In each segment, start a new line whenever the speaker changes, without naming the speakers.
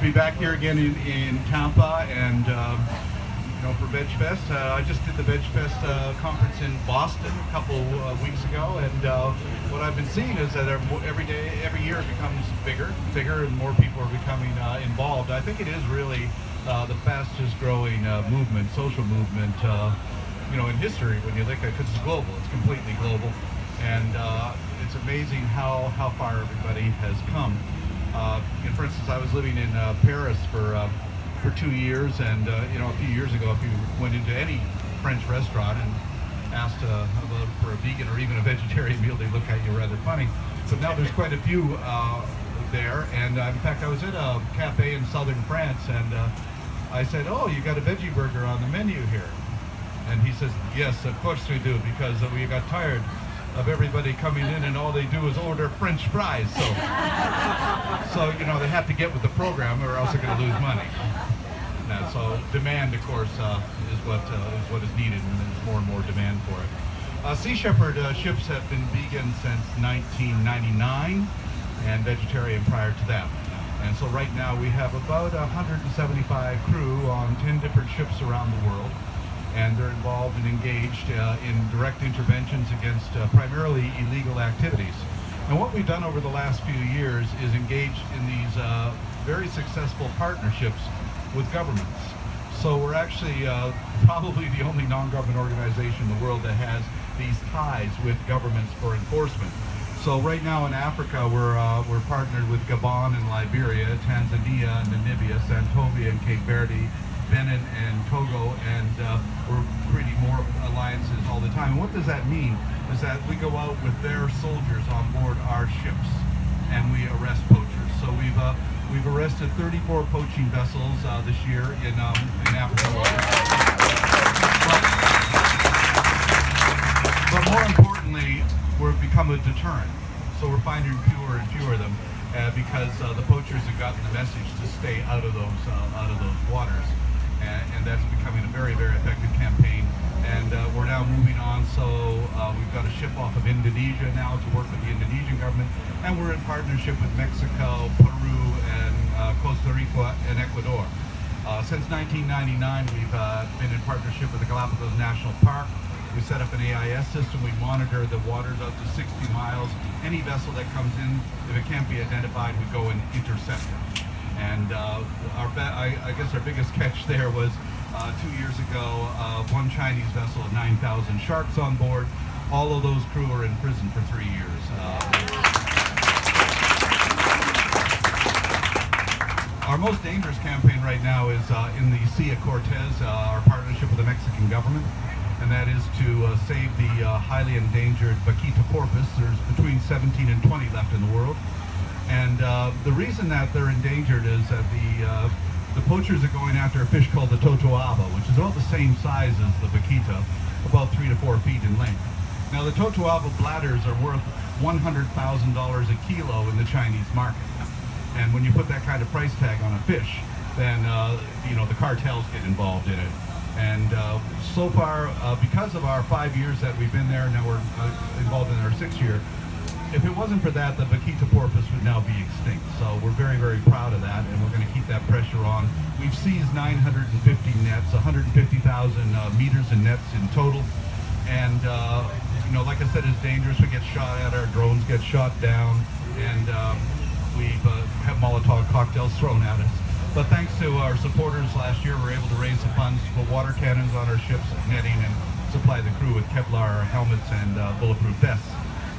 be back here again in Tampa, and for Veg Fest. I just did the Veg Fest conference in Boston a couple weeks ago, and what I've been seeing is that every year it becomes bigger, and more people are becoming involved. I think it is really the fastest growing movement, social movement, in history when you look at it, because it's global. It's completely global, and it's amazing how far everybody has come. For instance, I was living in Paris for 2 years, and a few years ago, if you went into any French restaurant and asked for a vegan or even a vegetarian meal, they look at you rather funny. But now there's quite a few there, and in fact, I was at a cafe in southern France, and I said, "Oh, you got a veggie burger on the menu here?" And he says, "Yes, of course we do, because we got tired of everybody coming in and all they do is order French fries. So they have to get with the program, or else they're going to lose money." So demand, of course, is what is needed, and there's more and more demand for it. Sea Shepherd ships have been vegan since 1999 and vegetarian prior to that. And so right now we have about 175 crew on 10 different ships around the world. And they're involved and engaged in direct interventions against primarily illegal activities. And what we've done over the last few years is engaged in these very successful partnerships with governments. So we're actually probably the only non-government organization in the world that has these ties with governments for enforcement. So right now in Africa, we're partnered with Gabon and Liberia, Tanzania, Namibia, Santovia and Cape Verde, Benin and Togo, and we're creating more alliances all the time. And what does that mean? Is that we go out with their soldiers on board our ships, and we arrest poachers. So we've arrested 34 poaching vessels this year in African waters. But more importantly, we've become a deterrent. So we're finding fewer and fewer of them because the poachers have gotten the message to stay out of those waters. And that's becoming a very, very effective campaign. And we're now moving on, so we've got a ship off of Indonesia now to work with the Indonesian government, and we're in partnership with Mexico, Peru, and Costa Rica and Ecuador. Since 1999, we've been in partnership with the Galapagos National Park. We set up an AIS system. We monitor the waters up to 60 miles. Any vessel that comes in, if it can't be identified, we go and intercept it. And I guess our biggest catch there was 2 years ago, one Chinese vessel of 9,000 sharks on board. All of those crew are in prison for 3 years. Our most dangerous campaign right now is in the Sea of Cortez, our partnership with the Mexican government, and that is to save the highly endangered vaquita porpoise. There's between 17 and 20 left in the world. And the reason that they're endangered is that the poachers are going after a fish called the totoaba, which is about the same size as the vaquita, about 3 to 4 feet in length. Now the totoaba bladders are worth $100,000 a kilo in the Chinese market. And when you put that kind of price tag on a fish, then the cartels get involved in it. And so far, because of our 5 years that we've been there, now we're involved in our 6th year. If it wasn't for that, the vaquita porpoise would now be extinct. So we're very, very proud of that, and we're going to keep that pressure on. We've seized 950 nets, 150,000 meters in nets in total. And, like I said, it's dangerous. We get shot at, our drones get shot down, and we have Molotov cocktails thrown at us. But thanks to our supporters last year, we were able to raise the funds to put water cannons on our ships, netting, and supply the crew with Kevlar helmets and bulletproof vests.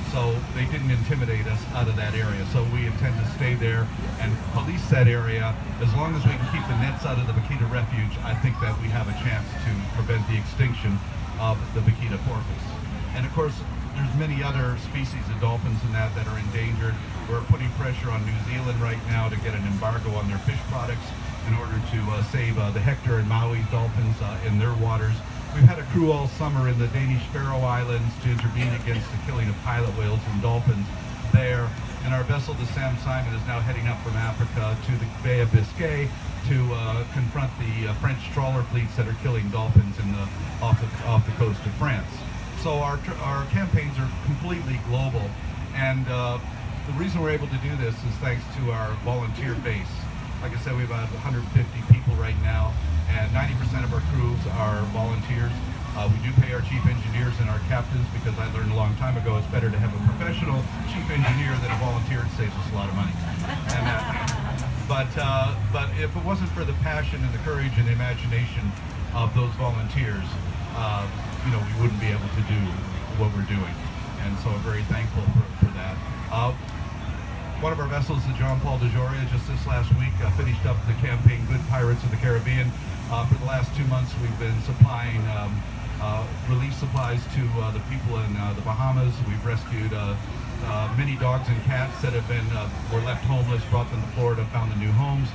So they didn't intimidate us out of that area. So we intend to stay there and police that area. As long as we can keep the nets out of the vaquita refuge, I think that we have a chance to prevent the extinction of the vaquita porpoise. And of course, there's many other species of dolphins in that are endangered. We're putting pressure on New Zealand right now to get an embargo on their fish products in order to save the Hector and Maui dolphins in their waters. We've had a crew all summer in the Danish Faroe Islands to intervene against the killing of pilot whales and dolphins there. And our vessel, the Sam Simon, is now heading up from Africa to the Bay of Biscay to confront the French trawler fleets that are killing dolphins off the coast of France. So our campaigns are completely global. And the reason we're able to do this is thanks to our volunteer base. Like I said, we have about 150 people right now, and 90% of our crews are volunteers. We do pay our chief engineers and our captains because I learned a long time ago it's better to have a professional chief engineer than a volunteer. It saves us a lot of money. And, but if it wasn't for the passion and the courage and the imagination of those volunteers, we wouldn't be able to do what we're doing. And so I'm very thankful for that. One of our vessels, the John Paul de Joria, just this last week finished up the campaign Good Pirates of the Caribbean. For the last 2 months, we've been supplying relief supplies to the people in the Bahamas. We've rescued many dogs and cats that have been were left homeless, brought them to Florida, found them new homes,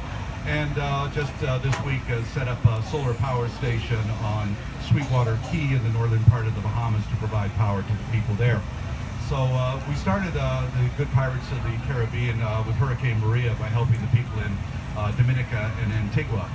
and just this week set up a solar power station on Sweetwater Key in the northern part of the Bahamas to provide power to the people there. So we started the Good Pirates of the Caribbean with Hurricane Maria by helping the people in Dominica and Antigua.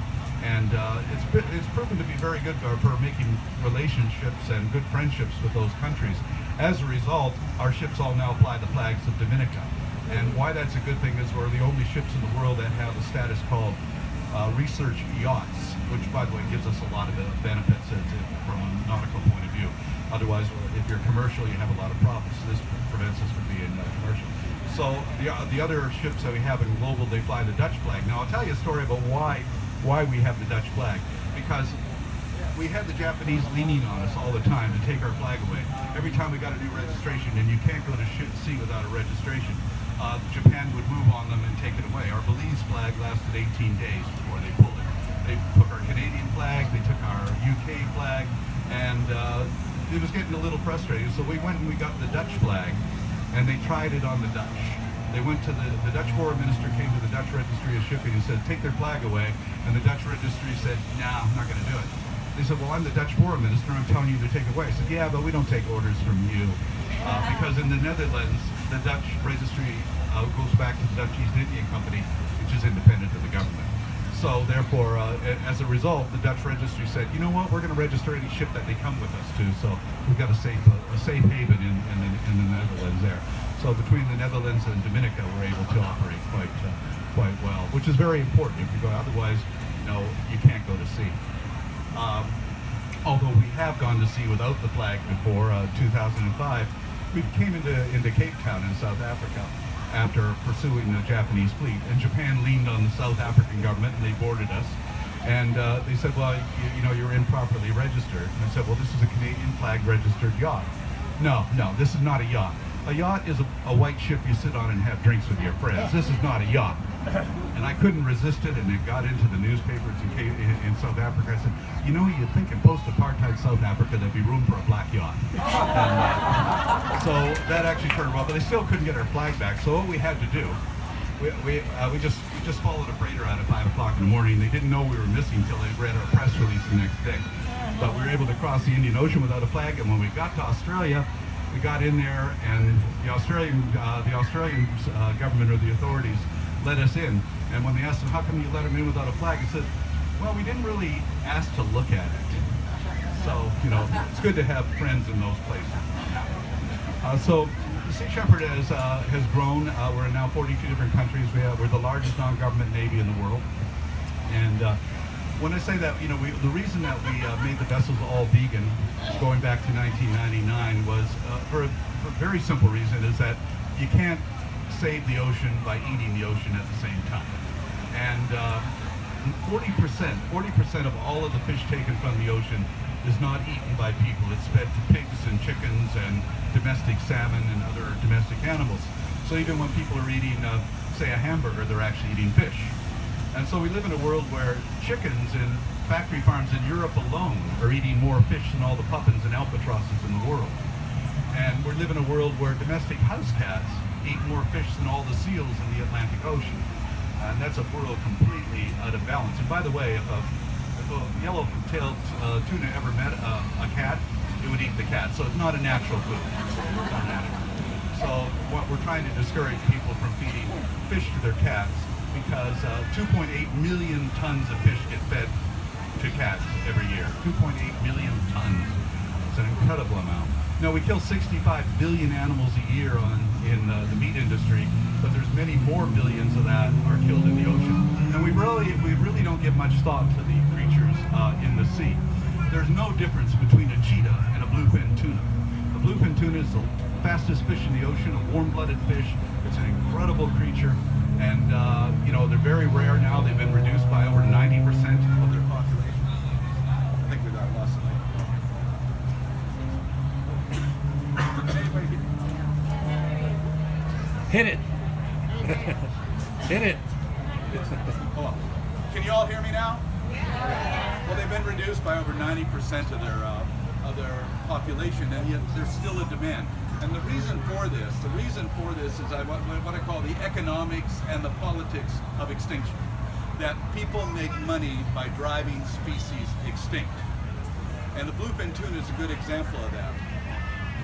And it's proven to be very good for making relationships and good friendships with those countries. As a result, our ships all now fly the flags of Dominica. And why that's a good thing is we're the only ships in the world that have a status called research yachts, which, by the way, gives us a lot of benefits from a nautical point of view. Otherwise, if you're commercial, you have a lot of problems. This prevents us from being commercial. So the other ships that we have in global, they fly the Dutch flag. Now, I'll tell you a story about why we have the Dutch flag. Because we had the Japanese leaning on us all the time to take our flag away. Every time we got a new registration, and you can't go to sea without a registration, Japan would move on them and take it away. Our Belize flag lasted 18 days before they pulled it. They took our Canadian flag, they took our UK flag, and it was getting a little frustrating. So we went and we got the Dutch flag, and they tried it on the Dutch. They went to the Dutch foreign minister came to the Dutch Registry of Shipping and said, take their flag away. And the Dutch registry said, nah, I'm not going to do it. They said, well, I'm the Dutch foreign minister. I'm telling you to take it away. I said, yeah, but we don't take orders from you. Because in the Netherlands, the Dutch registry goes back to the Dutch East India Company, which is independent of the government. So therefore, as a result, the Dutch registry said, you know what, we're going to register any ship that they come with us to. So we've got a safe haven in the Netherlands there. So between the Netherlands and Dominica, we're able to operate quite well, which is very important. If you go, otherwise, you can't go to sea. Although we have gone to sea without the flag before 2005, we came into Cape Town in South Africa after pursuing the Japanese fleet, and Japan leaned on the South African government and they boarded us. And they said, well, you're improperly registered. And I said, well, this is a Canadian flag registered yacht. No, this is not a yacht. A yacht is a white ship you sit on and have drinks with your friends. This is not a yacht. And I couldn't resist it, and it got into the newspapers in South Africa. I said, you'd think in post-apartheid South Africa there'd be room for a black yacht. And, so that actually turned well, but they still couldn't get our flag back. So what we had to do, we just followed a freighter out at 5 o'clock in the morning. They didn't know we were missing until they read our press release the next day. But we were able to cross the Indian Ocean without a flag, and when we got to Australia, we got in there, and the Australian government or the authorities let us in. And when they asked them, how come you let them in without a flag? He said, well, we didn't really ask to look at it. So, it's good to have friends in those places. So the Sea Shepherd has grown. We're in now 42 different countries. We're the largest non-government Navy in the world. And when I say that, the reason that we made the vessels all vegan, going back to 1999, was for a very simple reason, is that you can't save the ocean by eating the ocean at the same time. And 40% of all of the fish taken from the ocean is not eaten by people. It's fed to pigs and chickens and domestic salmon and other domestic animals. So even when people are eating, say, a hamburger, they're actually eating fish. And so we live in a world where chickens in factory farms in Europe alone are eating more fish than all the puffins and albatrosses in the world. And we live in a world where domestic house cats eat more fish than all the seals in the Atlantic Ocean. And that's a world completely out of balance. And by the way, if a yellow-tailed tuna ever met a cat, it would eat the cat. So it's not a natural food. It's not natural. So what we're trying to discourage people from feeding fish to their cats, because 2.8 million tons of fish get fed to cats every year. 2.8 million tons. It's an incredible amount. Now, we kill 65 billion animals a year in the meat industry, but there's many more billions of that are killed in the ocean. And we really don't give much thought to the creatures in the sea. There's no difference between a cheetah and a bluefin tuna. The bluefin tuna is the fastest fish in the ocean, a warm-blooded fish. It's an incredible creature, and they're very rare now. They've been reduced by over 90% of their population. I think we got lost of
Hit it. Hit it.
Hold on. Can you all hear me now? Well, they've been reduced by over 90% of their population, and yet there's still a demand. And the reason for this is what I call the economics and the politics of extinction. That people make money by driving species extinct. And the bluefin tuna is a good example of that.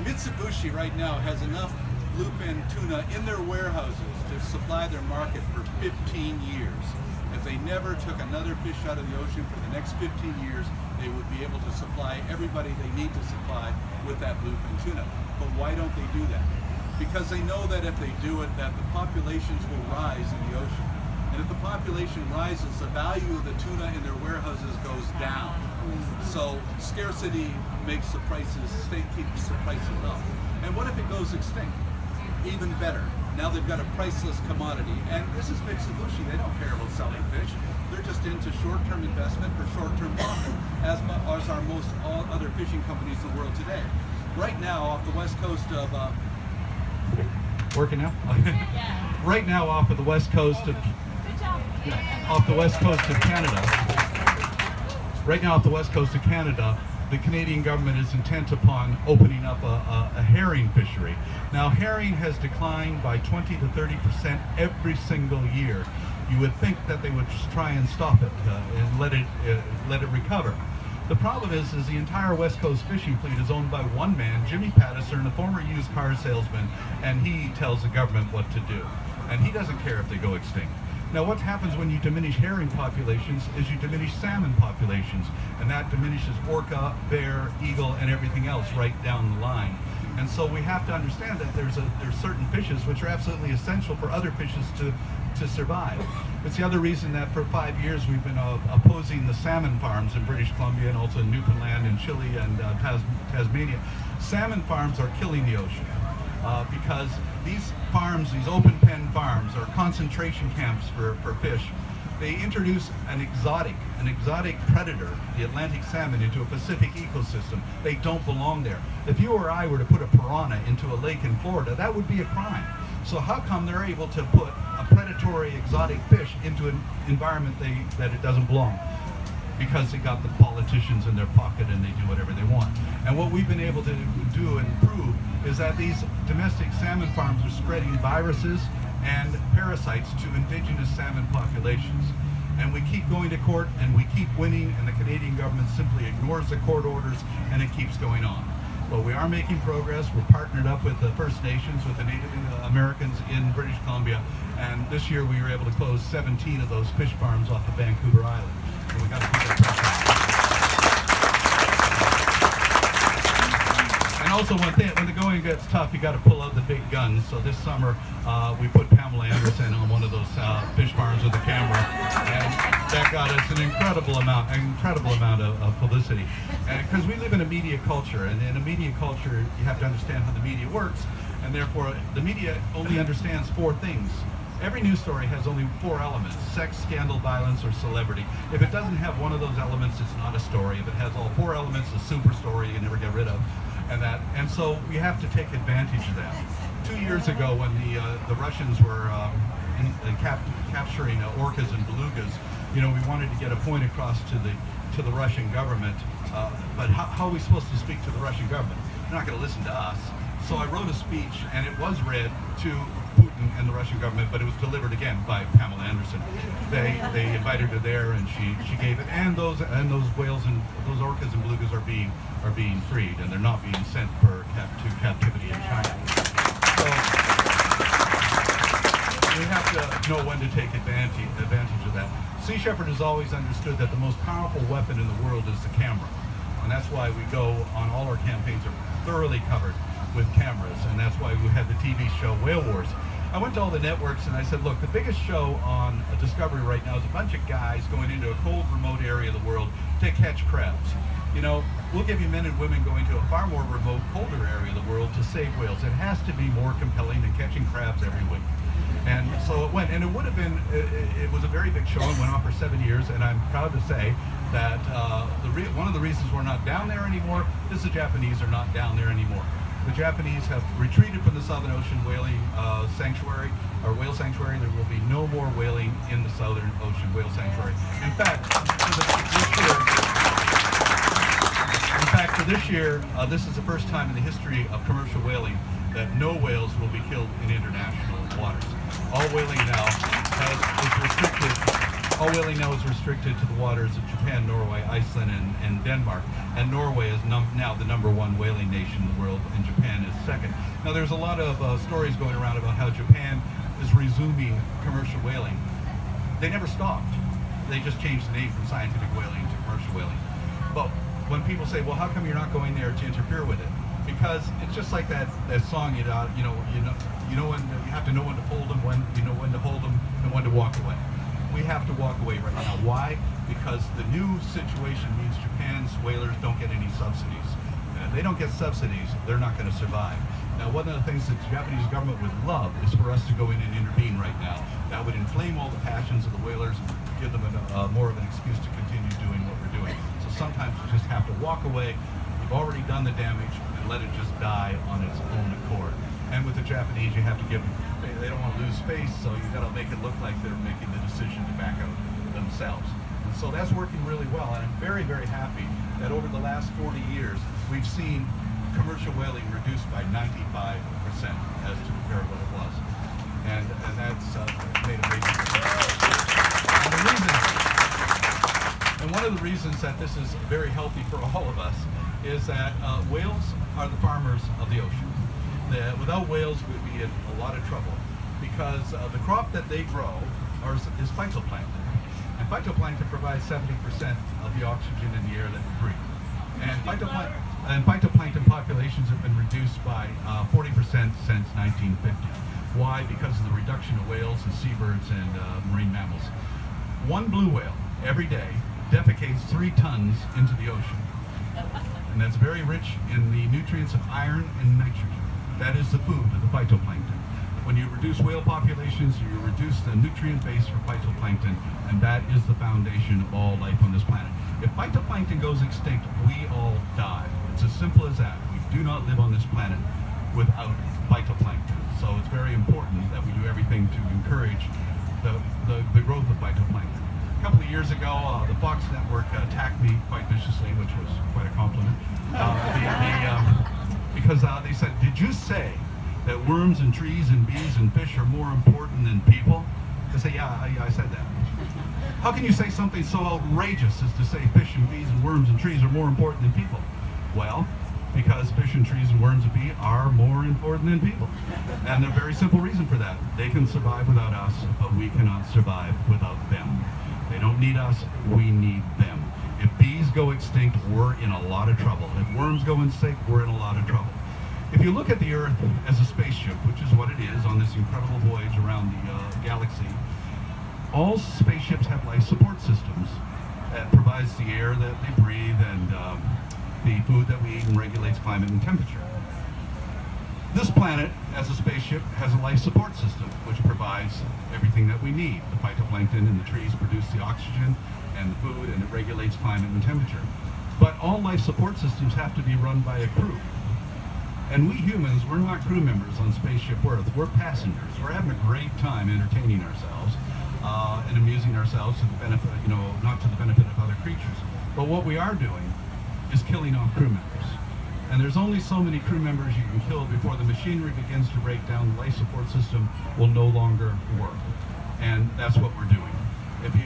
Mitsubishi right now has enough bluefin tuna in their warehouses to supply their market for 15 years. If they never took another fish out of the ocean for the next 15 years, they would be able to supply everybody they need to supply with that bluefin tuna. But why don't they do that? Because they know that if they do it, that the populations will rise in the ocean. And if the population rises, the value of the tuna in their warehouses goes down. So scarcity makes the prices, keeps the prices up. And what if it goes extinct? Even better. Now they've got a priceless commodity. And this is Mitsubishi. They don't care about selling fish. They're just into short-term investment for short-term profit, as are most all other fishing companies in the world today. Right now, off the west coast of working now. Right now, off the west coast of Canada. Right now, off the west coast of Canada, the Canadian government is intent upon opening up a herring fishery. Now, herring has declined by 20 to 30% every single year. You would think that they would try and stop it and let it recover. The problem is the entire West Coast fishing fleet is owned by one man, Jimmy Patterson, a former used car salesman, and he tells the government what to do. And he doesn't care if they go extinct. Now, what happens when you diminish herring populations is you diminish salmon populations, and that diminishes orca, bear, eagle, and everything else right down the line. And so we have to understand that there's certain fishes which are absolutely essential for other fishes to survive. It's the other reason that for 5 years we've been opposing the salmon farms in British Columbia and also in Newfoundland and Chile and Tasmania. Salmon farms are killing the ocean because these farms, these open pen farms, are concentration camps for fish. They introduce an exotic predator, the Atlantic salmon, into a Pacific ecosystem. They don't belong there. If you or I were to put a piranha into a lake in Florida, that would be a crime. So how come they're able to put a predatory exotic fish into an environment that it doesn't belong? Because they got the politicians in their pocket and they do whatever they want. And what we've been able to do and prove is that these domestic salmon farms are spreading viruses and parasites to indigenous salmon populations. And we keep going to court and we keep winning, and the Canadian government simply ignores the court orders, and it keeps going on. But we are making progress. We're partnered up with the First Nations, with the Native Americans in British Columbia, and this year we were able to close 17 of those fish farms off of Vancouver Island. So we got to keep that pressure. And also when the going gets tough, you got to pull out the big guns. So this summer we put Pamela Anderson on one of those fish farms with a camera, and that got us an incredible amount of publicity. And because we live in a media culture, and in a media culture you have to understand how the media works, and therefore the media only understands 4 things. Every news story has only 4 elements: sex, scandal, violence, or celebrity. If it doesn't have one of those elements, it's not a story. If it has all 4 elements, it's a super story you never get rid of. And so we have to take advantage of that. 2 years ago, when the Russians were capturing orcas and belugas, we wanted to get a point across to the Russian government. But how are we supposed to speak to the Russian government? They're not going to listen to us. So I wrote a speech, and it was read to Putin and the Russian government, but it was delivered again by Pamela Anderson. They invited her there, and she gave it. And those whales and those orcas and belugas are being freed, and they're not being sent to captivity in China. So we have to know when to take advantage of that. Sea Shepherd has always understood that the most powerful weapon in the world is the camera. And that's why we go on all our campaigns are thoroughly covered with cameras, and that's why we had the TV show Whale Wars. I went to all the networks and I said, look, the biggest show on Discovery right now is a bunch of guys going into a cold, remote area of the world to catch crabs. You know, we'll give you men and women going to a far more remote, colder area of the world to save whales. It has to be more compelling than catching crabs every week. And so it went, and it would have been, it was a very big show and went on for 7 years, and I'm proud to say that one of the reasons we're not down there anymore is the Japanese are not down there anymore. The Japanese have retreated from the Southern Ocean whaling sanctuary, or whale sanctuary. There will be no more whaling in the Southern Ocean whale sanctuary. In fact, for this year, this is the first time in the history of commercial whaling that no whales will be killed in international waters. All whaling now is restricted to the waters of Japan, Norway, Iceland, and Denmark. And Norway is now the #1 whaling nation in the world, and Japan is second. Now there's a lot of stories going around about how Japan is resuming commercial whaling. They never stopped. They just changed the name from scientific whaling to commercial whaling. But when people say, well, how come you're not going there to interfere with it? Because it's just like that song, you know when you have to know when to hold them, when you know when to hold them, and when to walk away. We have to walk away right now. Why? Because the new situation means Japan's whalers don't get any subsidies. And if they don't get subsidies, they're not going to survive. Now, one of the things that the Japanese government would love is for us to go in and intervene right now. That would inflame all the passions of the whalers and give them more of an excuse to continue doing what we're doing. So sometimes you just have to walk away. You've already done the damage, and let it just die on its own accord. And with the Japanese, you have to give them, they don't want to lose space, so you got to make it look like they're making the decision to back out themselves. And so that's working really well, and I'm very, very happy that over the last 40 years, we've seen commercial whaling reduced by 95% as to compare what it was. And that's made a big difference. And one of the reasons that this is very healthy for all of us is that whales are the farmers of the ocean. Without whales, we'd be in a lot of trouble because the crop that they grow is phytoplankton. And phytoplankton provides 70% of the oxygen in the air that we breathe. And phytoplankton populations have been reduced by 40% since 1950. Why? Because of the reduction of whales and seabirds and marine mammals. One blue whale every day defecates 3 tons into the ocean. And that's very rich in the nutrients of iron and nitrogen. That is the food of the phytoplankton. When you reduce whale populations, you reduce the nutrient base for phytoplankton, and that is the foundation of all life on this planet. If phytoplankton goes extinct, we all die. It's as simple as that. We do not live on this planet without phytoplankton. So it's very important that we do everything to encourage the growth of phytoplankton. A couple of years ago, the Fox Network attacked me quite viciously, which was quite a compliment. Because they said, did you say that worms and trees and bees and fish are more important than people? I say, yeah, I said that. How can you say something so outrageous as to say fish and bees and worms and trees are more important than people? Well, because fish and trees and worms and bees are more important than people. And a very simple reason for that. They can survive without us, but we cannot survive without them. They don't need us, we need them. If bees go extinct, we're in a lot of trouble. If worms go extinct, we're in a lot of trouble. If you look at the Earth as a spaceship, which is what it is on this incredible voyage around the galaxy, all spaceships have life support systems that provides the air that they breathe and the food that we eat and regulates climate and temperature. This planet, as a spaceship, has a life support system which provides everything that we need. The phytoplankton and the trees produce the oxygen and the food, and it regulates climate and temperature. But all life support systems have to be run by a crew. And we humans, we're not crew members on Spaceship Earth. We're passengers. We're having a great time entertaining ourselves and amusing ourselves to the benefit, not to the benefit of other creatures. But what we are doing is killing off crew members. And there's only so many crew members you can kill before the machinery begins to break down. The life support system will no longer work. And that's what we're doing.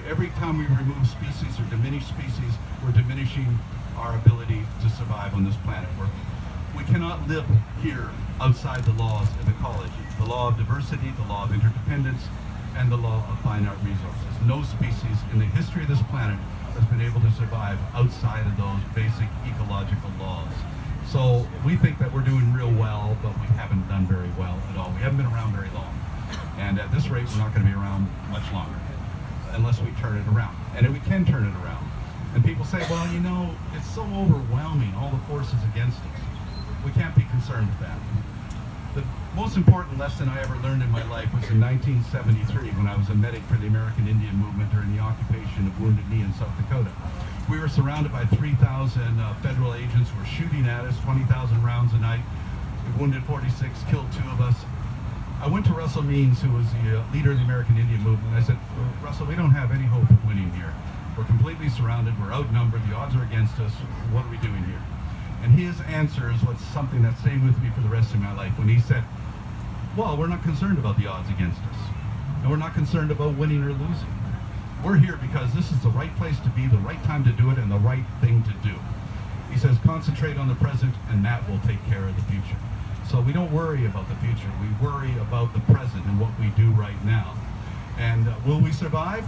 Every time we remove species or diminish species, we're diminishing our ability to survive on this planet. We cannot live here outside the laws of ecology, the law of diversity, the law of interdependence, and the law of finite resources. No species in the history of this planet has been able to survive outside of those basic ecological laws. So we think that we're doing real well, but we haven't done very well at all. We haven't been around very long. And at this rate, we're not going to be around much longer unless we turn it around. And we can turn it around. And people say, well, you know, it's so overwhelming, all the forces against us. We can't be concerned with that. The most important lesson I ever learned in my life was in 1973 when I was a medic for the American Indian movement during the occupation of Wounded Knee in South Dakota. We were surrounded by 3,000 federal agents who were shooting at us, 20,000 rounds a night. We wounded 46, killed 2 of us. I went to Russell Means, who was the leader of the American Indian movement, and I said, Russell, we don't have any hope of winning here. We're completely surrounded, we're outnumbered, the odds are against us, what are we doing here? And his answer is what's something that stayed with me for the rest of my life, when he said, well, we're not concerned about the odds against us, and we're not concerned about winning or losing. We're here because this is the right place to be, the right time to do it, and the right thing to do. He says, concentrate on the present, and that will take care of the future. So we don't worry about the future. We worry about the present and what we do right now. And will we survive?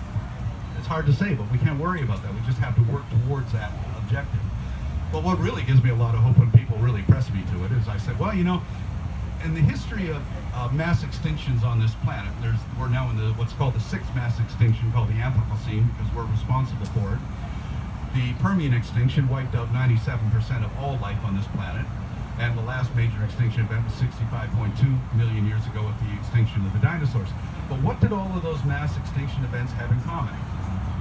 It's hard to say, but we can't worry about that. We just have to work towards that objective. But what really gives me a lot of hope when people really press me to it is I said, well, you know, in the history of mass extinctions on this planet, we're now in what's called the 6th mass extinction, called the Anthropocene, because we're responsible for it. The Permian extinction wiped out 97% of all life on this planet. And the last major extinction event was 65.2 million years ago with the extinction of the dinosaurs. But what did all of those mass extinction events have in common?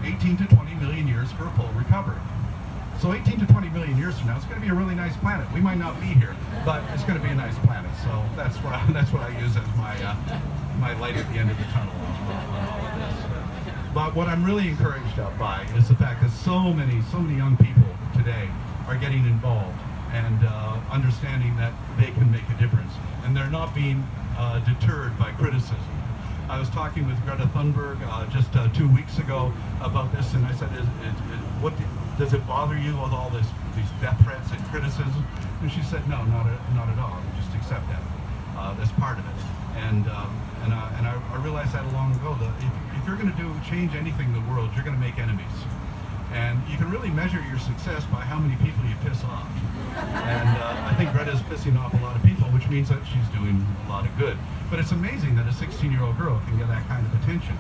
18 to 20 million years for a full recovery. So 18 to 20 million years from now, it's going to be a really nice planet. We might not be here, but it's going to be a nice planet. So that's what I use as my light at the end of the tunnel on all of this. But what I'm really encouraged by is the fact that so many young people today are getting involved and understanding that they can make a difference, and they're not being deterred by criticism. I was talking with Greta Thunberg just 2 weeks ago about this, and I said, does it bother you with all these death threats and criticism? And she said, no, not at all. We just accept that. That's part of it. And I realized that long ago that if you're going to change anything in the world, you're going to make enemies. And you can really measure your success by how many people you piss off. And I think Greta's pissing off a lot of people, which means that she's doing a lot of good. But it's amazing that a 16-year-old girl can get that kind of attention.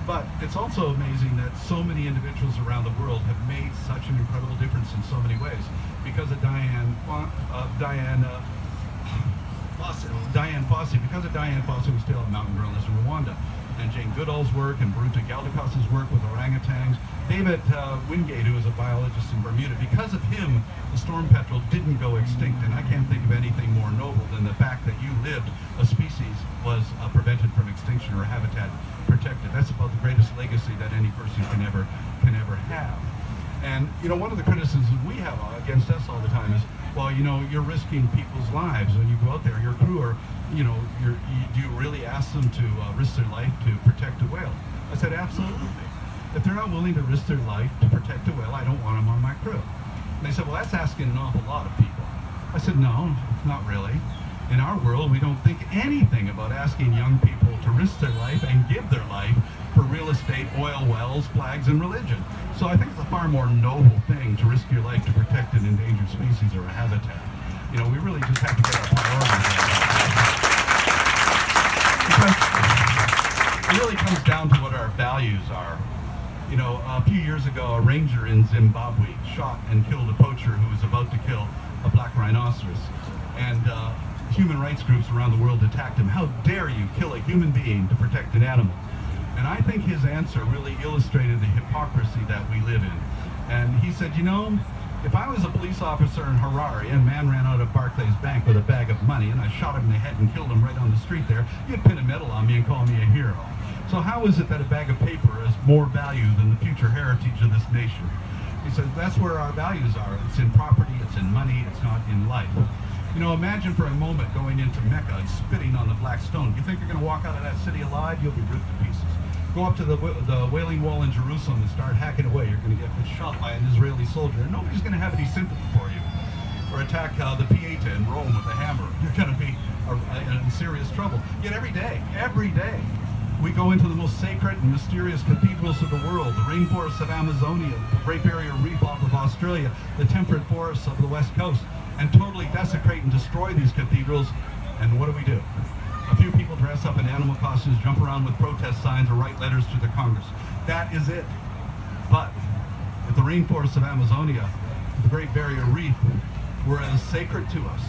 But it's also amazing that so many individuals around the world have made such an incredible difference in so many ways. Because of Diane Fossey, because of Diane Fossey, we still have mountain gorillas in Rwanda. And Jane Goodall's work and Baruta Galdakos's work with orangutans. David Wingate, who is a biologist in Bermuda, because of him, the storm petrel didn't go extinct. And I can't think of anything more noble than the fact that you lived, a species was prevented from extinction or habitat protected. That's about the greatest legacy that any person can ever have. And you know, one of the criticisms we have against us all the time is, well, you know, you're risking people's lives when you go out there. Your crew are, you know, do you really ask them to risk their life to protect a whale? I said, absolutely. If they're not willing to risk their life to protect a whale, I don't want them on my crew. And they said, well, that's asking an awful lot of people. I said, no, not really. In our world, we don't think anything about asking young people to risk their life and give their life for real estate, oil wells, flags, and religion. So I think it's a far more noble thing to risk your life to protect an endangered species or a habitat. You know, we really just have to get our priorities right. Because it really comes down to what our values are. You know, a few years ago, a ranger in Zimbabwe shot and killed a poacher who was about to kill a black rhinoceros. And human rights groups around the world attacked him. How dare you kill a human being to protect an animal? And I think his answer really illustrated the hypocrisy that we live in. And he said, you know, if I was a police officer in Harare and a man ran out of Barclays Bank with a bag of money and I shot him in the head and killed him right on the street there, you'd pin a medal on me and call me a hero. So how is it that a bag of paper has more value than the future heritage of this nation? He said, that's where our values are. It's in property, it's in money, it's not in life. You know, imagine for a moment going into Mecca and spitting on the black stone. You think you're going to walk out of that city alive? You'll be ripped to pieces. Go up to the Wailing Wall in Jerusalem and start hacking away. You're going to get shot by an Israeli soldier, and nobody's going to have any sympathy for you. Or attack the Pieta in Rome with a hammer. You're going to be in serious trouble. Yet every day, We go into the most sacred and mysterious cathedrals of the world, the rainforests of Amazonia, the Great Barrier Reef off of Australia, the temperate forests of the West Coast, and totally desecrate and destroy these cathedrals. And what do? A few people dress up in animal costumes, jump around with protest signs, or write letters to the Congress. That is it. But if the rainforests of Amazonia, the Great Barrier Reef, were as sacred to us,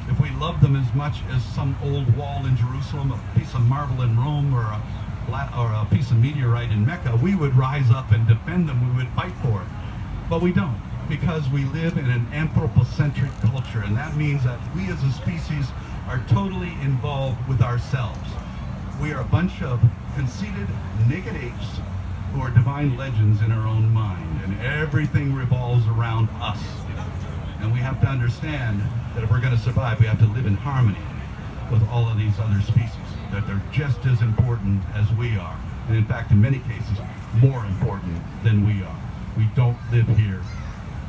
if we loved them as much as some old wall in Jerusalem, a piece of marble in Rome, or a piece of meteorite in Mecca, we would rise up and defend them. We would fight for it. But we don't, because we live in an anthropocentric culture, and that means that we as a species are totally involved with ourselves. We are a bunch of conceited, naked apes who are divine legends in our own mind, and everything revolves around us. And we have to understand that if we're going to survive, we have to live in harmony with all of these other species, that they're just as important as we are. And in fact, in many cases, more important than we are. We don't live here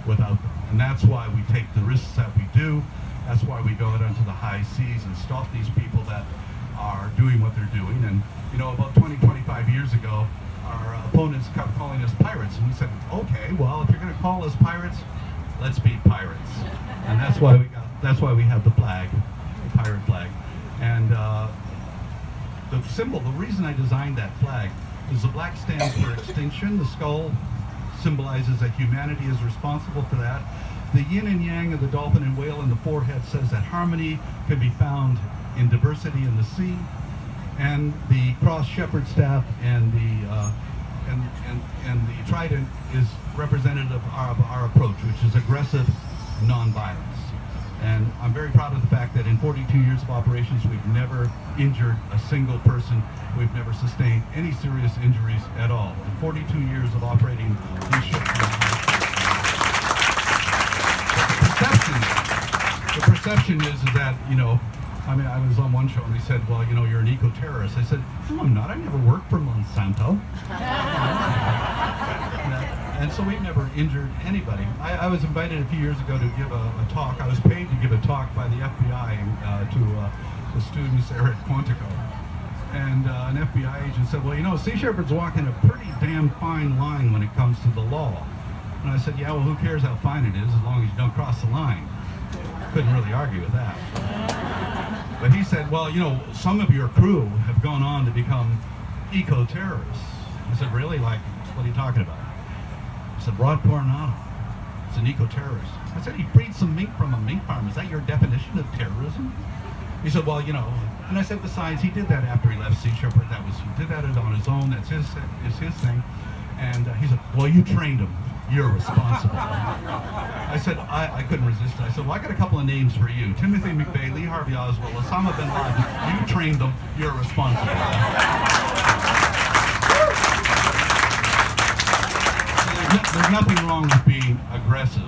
without them. And that's why we take the risks that we do. That's why we go out onto the high seas and stop these people that are doing what they're doing. And, you know, about 20-25 years ago, our opponents kept calling us pirates. And we said, okay, well, if you're going to call us pirates, let's be pirates. And that's why we have the flag, the pirate flag. And the symbol, the reason I designed that flag is the black stands for extinction. The skull symbolizes that humanity is responsible for that. The yin and yang of the dolphin and whale in the forehead says that harmony can be found in diversity in the sea. And the cross shepherd staff and the trident is representative of our approach, which is aggressive non-violence. And I'm very proud of the fact that in 42 years of operations, we've never injured a single person. We've never sustained any serious injuries at all. In 42 years of operating these ships. The perception is that, you know, I mean, I was on one show and they said, well, you know, you're an eco-terrorist. I said, no, I'm not. I never worked for Monsanto. And so we've never injured anybody. I was invited a few years ago to give a talk. I was paid to give a talk by the FBI to the students there at Quantico. And an FBI agent said, well, you know, Sea Shepherd's walking a pretty damn fine line when it comes to the law. And I said, yeah, well, who cares how fine it is as long as you don't cross the line? Couldn't really argue with that. But he said, well, you know, some of your crew have gone on to become eco-terrorists. I said, really? Like, what are you talking about? He said, Rod Coronado is an eco-terrorist. I said, he breeds some mink from a mink farm. Is that your definition of terrorism? He said, well, you know, and I said, besides, he did that after he left Sea Shepherd. He did that on his own. That's his thing. And he said, well, you trained him. You're responsible. I said, I couldn't resist it. I said, well, I got a couple of names for you. Timothy McVeigh, Lee Harvey Oswald, Osama bin Laden. You trained them. You're responsible. There's nothing wrong with being aggressive,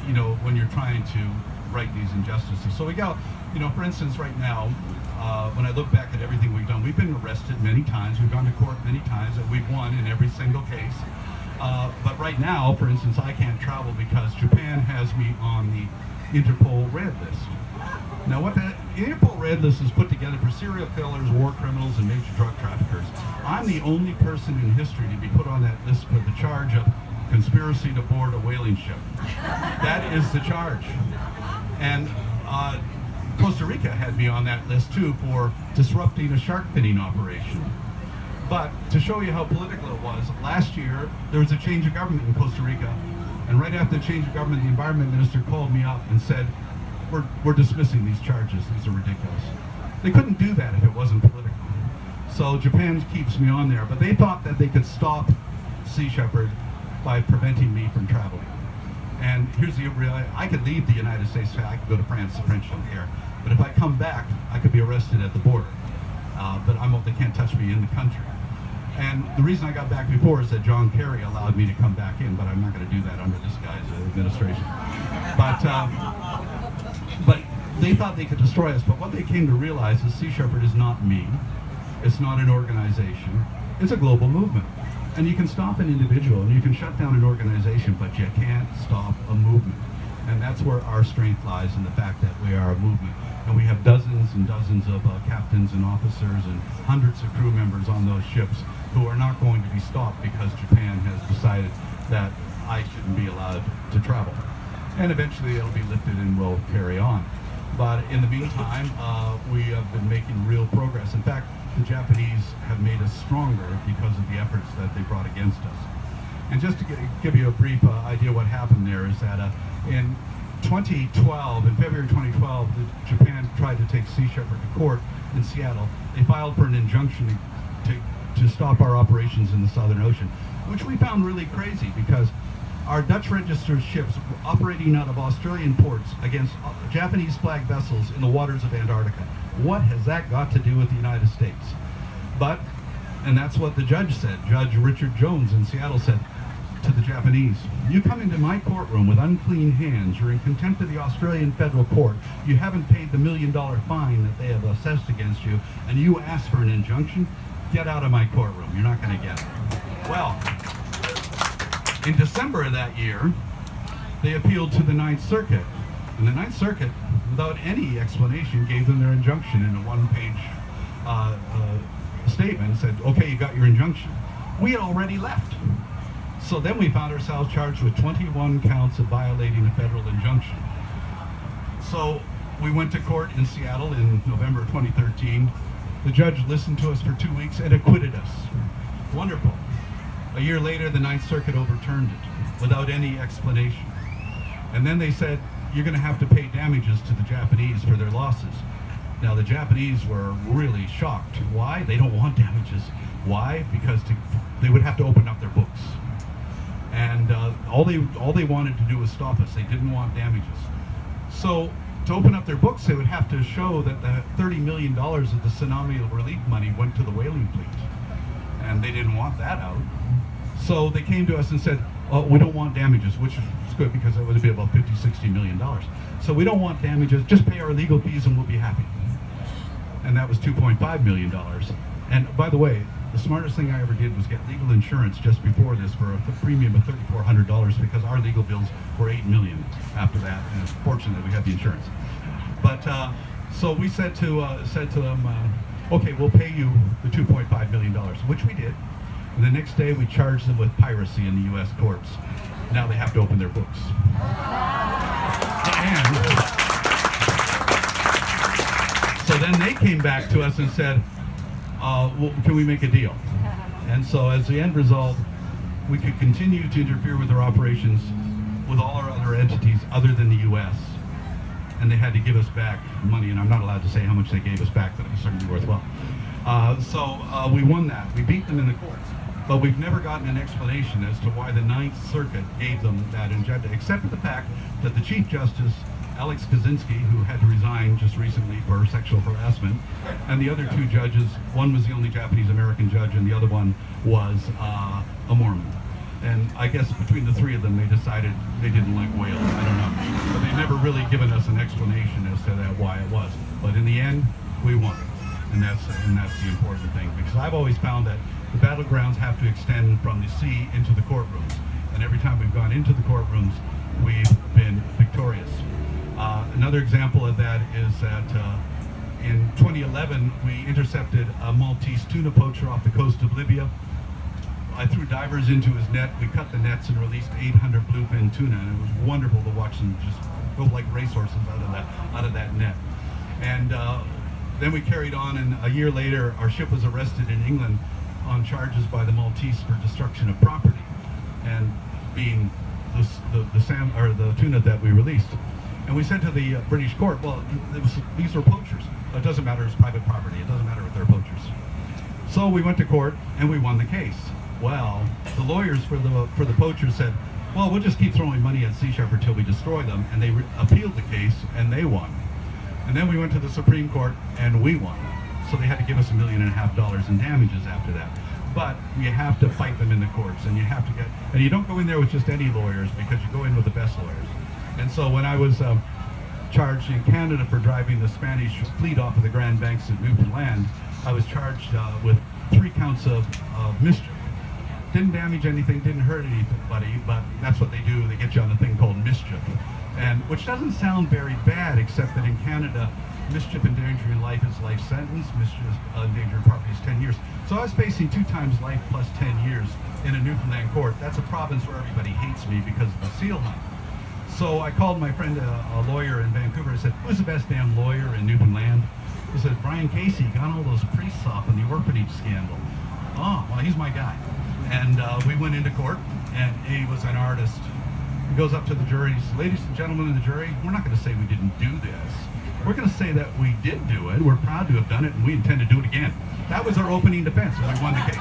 you know, when you're trying to right these injustices. So we got, you know, for instance, right now, when I look back at everything we've done, we've been arrested many times. We've gone to court many times, and we've won in every single case. But right now, for instance, I can't travel because Japan has me on the Interpol Red List. Now, what the Interpol Red List is put together for serial killers, war criminals, and major drug traffickers. I'm the only person in history to be put on that list for the charge of conspiracy to board a whaling ship. That is the charge. And Costa Rica had me on that list too for disrupting a shark finning operation. But to show you how political it was, last year there was a change of government in Costa Rica, and right after the change of government, the environment minister called me up and said, we're dismissing these charges, these are ridiculous. They couldn't do that if it wasn't political. So Japan keeps me on there, but they thought that they could stop Sea Shepherd by preventing me from traveling. And here's the reality, I could leave the United States, I could go to France, the French don't care. But if I come back, I could be arrested at the border. But they can't touch me in the country. And the reason I got back before is that John Kerry allowed me to come back in, but I'm not going to do that under this guy's administration. But they thought they could destroy us, but what they came to realize is Sea Shepherd is not me. It's not an organization. It's a global movement. And you can stop an individual and you can shut down an organization, but you can't stop a movement. And that's where our strength lies, in the fact that we are a movement. And we have dozens and dozens of captains and officers and hundreds of crew members on those ships who are not going to be stopped because Japan has decided that I shouldn't be allowed to travel. And eventually it'll be lifted and we'll carry on. But in the meantime, we have been making real progress. In fact, the Japanese have made us stronger because of the efforts that they brought against us. And just to give you a brief idea what happened there is that in 2012, in February 2012, Japan tried to take Sea Shepherd to court in Seattle. They filed for an injunction to stop our operations in the Southern Ocean, which we found really crazy because our Dutch registered ships were operating out of Australian ports against Japanese flag vessels in the waters of Antarctica. What has that got to do with the United States? But, and that's what the judge said, Judge Richard Jones in Seattle said to the Japanese, you come into my courtroom with unclean hands, you're in contempt of the Australian federal court, you haven't paid the $1 million fine that they have assessed against you, and you ask for an injunction? Get out of my courtroom, you're not going to get it. Well, in December of that year, they appealed to the Ninth Circuit. And the Ninth Circuit, without any explanation, gave them their injunction in a one-page statement and said, okay, you got your injunction. We had already left. So then we found ourselves charged with 21 counts of violating a federal injunction. So we went to court in Seattle in November 2013. The judge listened to us for 2 weeks and acquitted us. Wonderful. A year later, the Ninth Circuit overturned it without any explanation. And then they said, you're going to have to pay damages to the Japanese for their losses. Now, the Japanese were really shocked. Why? They don't want damages. Why? Because they would have to open up their books. And all they wanted to do was stop us. They didn't want damages. So to open up their books, they would have to show that the $30 million of the tsunami relief money went to the whaling fleet. And they didn't want that out. So they came to us and said, oh, we don't want damages, which is good because it would be about $50–60 million. So we don't want damages, just pay our legal fees and we'll be happy. And that was $2.5 million. And by the way, the smartest thing I ever did was get legal insurance just before this for a premium of $3,400 because our legal bills were $8 million after that, and it's fortunate we had the insurance. But so we said to them, okay, we'll pay you the $2.5 million, which we did. And the next day we charged them with piracy in the U.S. courts. Now they have to open their books. And so then they came back to us and said, well, can we make a deal? And so as the end result, we could continue to interfere with their operations with all our other entities other than the U.S. And they had to give us back money, and I'm not allowed to say how much they gave us back, but it was certainly worthwhile. So we won that. We beat them in the courts. But we've never gotten an explanation as to why the Ninth Circuit gave them that injunction, except for the fact that the Chief Justice, Alex Kaczynski, who had to resign just recently for sexual harassment, and the other two judges, one was the only Japanese-American judge and the other one was a Mormon. And I guess between the three of them, they decided they didn't like whales. I don't know. But they've never really given us an explanation as to that why it was. But in the end, we won. And that's the important thing. Because I've always found that the battlegrounds have to extend from the sea into the courtrooms. And every time we've gone into the courtrooms, we've been victorious. Another example of that is that in 2011, we intercepted a Maltese tuna poacher off the coast of Libya. I threw divers into his net. We cut the nets and released 800 bluefin tuna, and it was wonderful to watch them just go like racehorses out of that net. And then we carried on, and a year later, our ship was arrested in England on charges by the Maltese for destruction of property, and being the tuna that we released. And we said to the British court, well, these were poachers. It doesn't matter, it's private property. It doesn't matter if they're poachers. So we went to court and we won the case. Well, the lawyers for the poachers said, well, we'll just keep throwing money at Sea Shepherd till we destroy them. And they appealed the case and they won. And then we went to the Supreme Court and we won. So they had to give us $1.5 million in damages after that. But you have to fight them in the courts, and you have to and you don't go in there with just any lawyers, because you go in with the best lawyers. And so when I was charged in Canada for driving the Spanish fleet off of the Grand Banks of Newfoundland, I was charged with 3 counts of mischief. Didn't damage anything, didn't hurt anybody, but that's what they do. They get you on a thing called mischief, and which doesn't sound very bad, except that in Canada, mischief endangering life is life sentence. Mischief endangering property is 10 years. So I was facing 2 times life plus 10 years in a Newfoundland court. That's a province where everybody hates me because of the seal hunt. So I called my friend, a lawyer in Vancouver. I said, "Who's the best damn lawyer in Newfoundland?" He said, "Brian Casey, got all those priests off in the orphanage scandal." Oh, well, he's my guy. And we went into court, and he was an artist. He goes up to the jury. He says, "Ladies and gentlemen of the jury, we're not going to say we didn't do this. We're going to say that we did do it. We're proud to have done it, and we intend to do it again." That was our opening defense, and we won the case.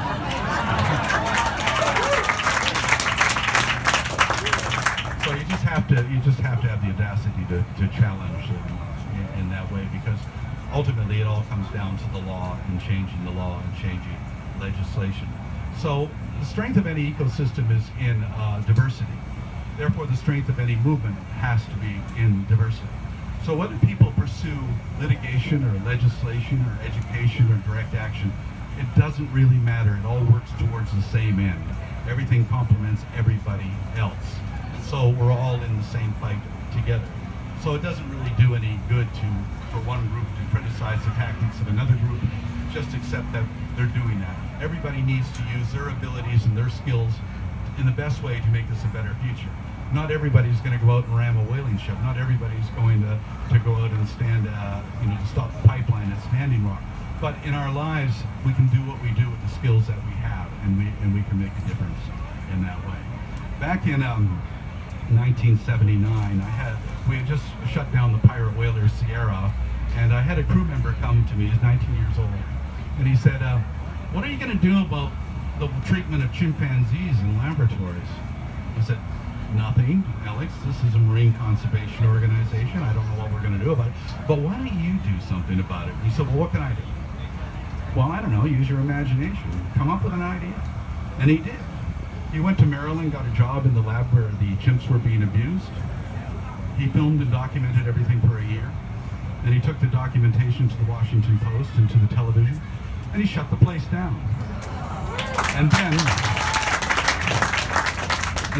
So you just have to have the audacity to challenge in that way, because ultimately it all comes down to the law and changing the law and changing legislation. So the strength of any ecosystem is in diversity. Therefore, the strength of any movement has to be in diversity. So whether people pursue litigation or legislation or education or direct action, it doesn't really matter. It all works towards the same end. Everything complements everybody else. So we're all in the same fight together. So it doesn't really do any good for one group to criticize the tactics of another group. Just accept that they're doing that. Everybody needs to use their abilities and their skills in the best way to make this a better future. Not everybody's going to go out and ram a whaling ship. Not everybody's going to go out and stand, to stop the pipeline at Standing Rock. But in our lives, we can do what we do with the skills that we have, and we can make a difference in that way. Back in 1979, we had just shut down the pirate whaler Sierra, and I had a crew member come to me. He's 19 years old, and he said, "What are you going to do about the treatment of chimpanzees in laboratories?" I said, "Nothing, Alex. This is a marine conservation organization. I don't know what we're going to do about it. But why don't you do something about it?" He said, "Well, what can I do?" "Well, I don't know. Use your imagination. Come up with an idea." And he did. He went to Maryland, got a job in the lab where the chimps were being abused. He filmed and documented everything for a year. Then he took the documentation to the Washington Post and to the television, and he shut the place down. And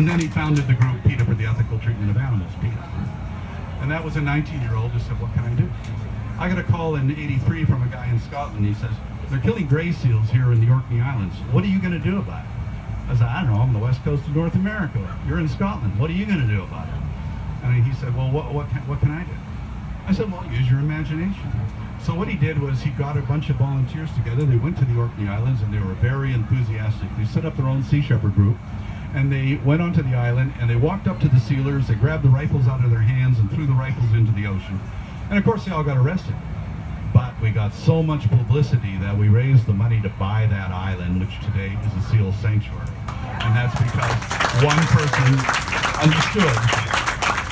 then he founded the group PETA for the Ethical Treatment of Animals, PETA. And that was a 19-year-old who said, "What can I do?" I got a call in '83 from a guy in Scotland. He says, "They're killing gray seals here in the Orkney Islands. What are you going to do about it?" I said, "I don't know. I'm on the west coast of North America. You're in Scotland. What are you going to do about it?" And he said, "Well, what can I do?" I said, "Well, use your imagination." So what he did was he got a bunch of volunteers together. They went to the Orkney Islands, and they were very enthusiastic. They set up their own Sea Shepherd group, and they went onto the island, and they walked up to the sealers. They grabbed the rifles out of their hands and threw the rifles into the ocean. And of course, they all got arrested. But we got so much publicity that we raised the money to buy that island, which today is a seal sanctuary. And that's because one person understood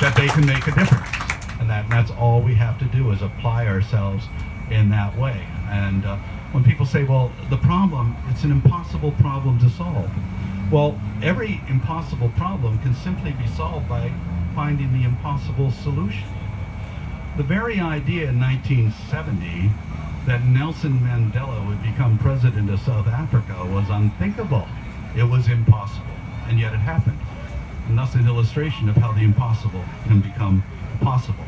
that they can make a difference. And that's all we have to do is apply ourselves in that way. And when people say, "Well, the problem, it's an impossible problem to solve." Well, every impossible problem can simply be solved by finding the impossible solution. The very idea in 1970 that Nelson Mandela would become president of South Africa was unthinkable. It was impossible, and yet it happened. And that's an illustration of how the impossible can become possible.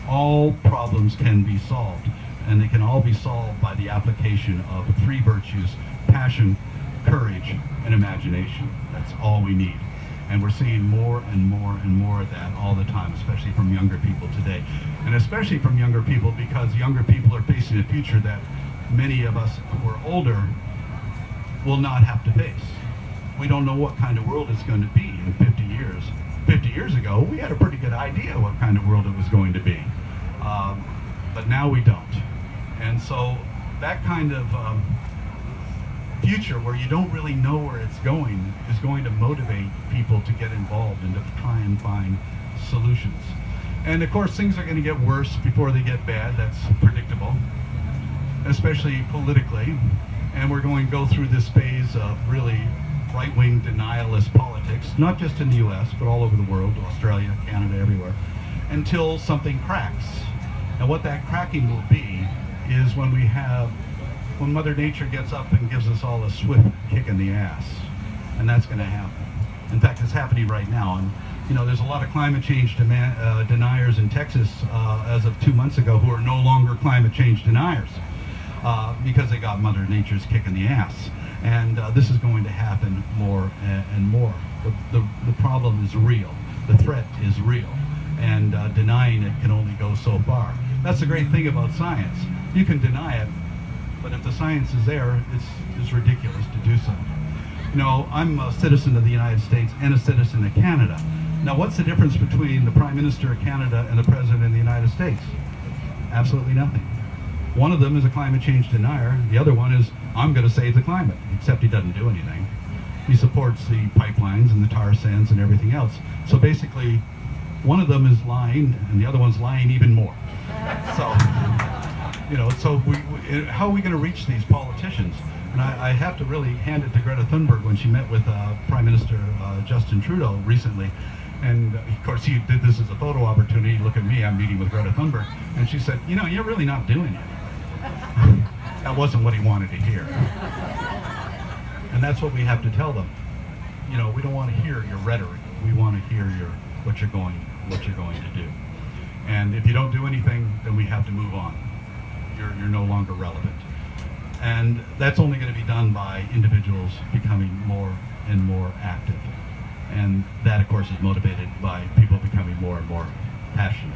All problems can be solved, and they can all be solved by the application of 3 virtues: passion, courage, and imagination. That's all we need. And we're seeing more and more and more of that all the time, especially from younger people today. And especially from younger people, because younger people are facing a future that many of us who are older will not have to face. We don't know what kind of world it's going to be in 50 years. 50 years ago, we had a pretty good idea what kind of world it was going to be. But now we don't. And so that kind of future where you don't really know where it's going is going to motivate people to get involved and to try and find solutions. And of course, things are going to get worse before they get bad. That's predictable, especially politically. And we're going to go through this phase of really right-wing denialist politics, not just in the US, but all over the world, Australia, Canada, everywhere, until something cracks. And what that cracking will be is when Mother Nature gets up and gives us all a swift kick in the ass. and that's going to happen. In fact, it's happening right now. And you know, there's a lot of climate change deniers in Texas as of 2 months ago who are no longer climate change deniers because they got Mother Nature's kick in the ass. And this is going to happen more and more. The problem is real. The threat is real. And denying it can only go so far. That's the great thing about science. You can deny it, but if the science is there, it's ridiculous to do so. You know, I'm a citizen of the United States and a citizen of Canada. Now, what's the difference between the Prime Minister of Canada and the President of the United States? Absolutely nothing. One of them is a climate change denier. The other one is, I'm going to save the climate, except he doesn't do anything. He supports the pipelines and the tar sands and everything else. So basically, one of them is lying, and the other one's lying even more. So, you know, so how are we going to reach these politicians? And I have to really hand it to Greta Thunberg when she met with Prime Minister Justin Trudeau recently. And of course, he did this as a photo opportunity. Look at me, I'm meeting with Greta Thunberg. And she said, you know, you're really not doing it. That wasn't what he wanted to hear. And that's what we have to tell them. You know, we don't want to hear your rhetoric. We want to hear what you're going to do. And if you don't do anything, then we have to move on. You're no longer relevant. And that's only going to be done by individuals becoming more and more active. And that, of course, is motivated by people becoming more and more passionate.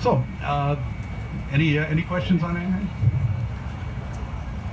So, any questions on anything?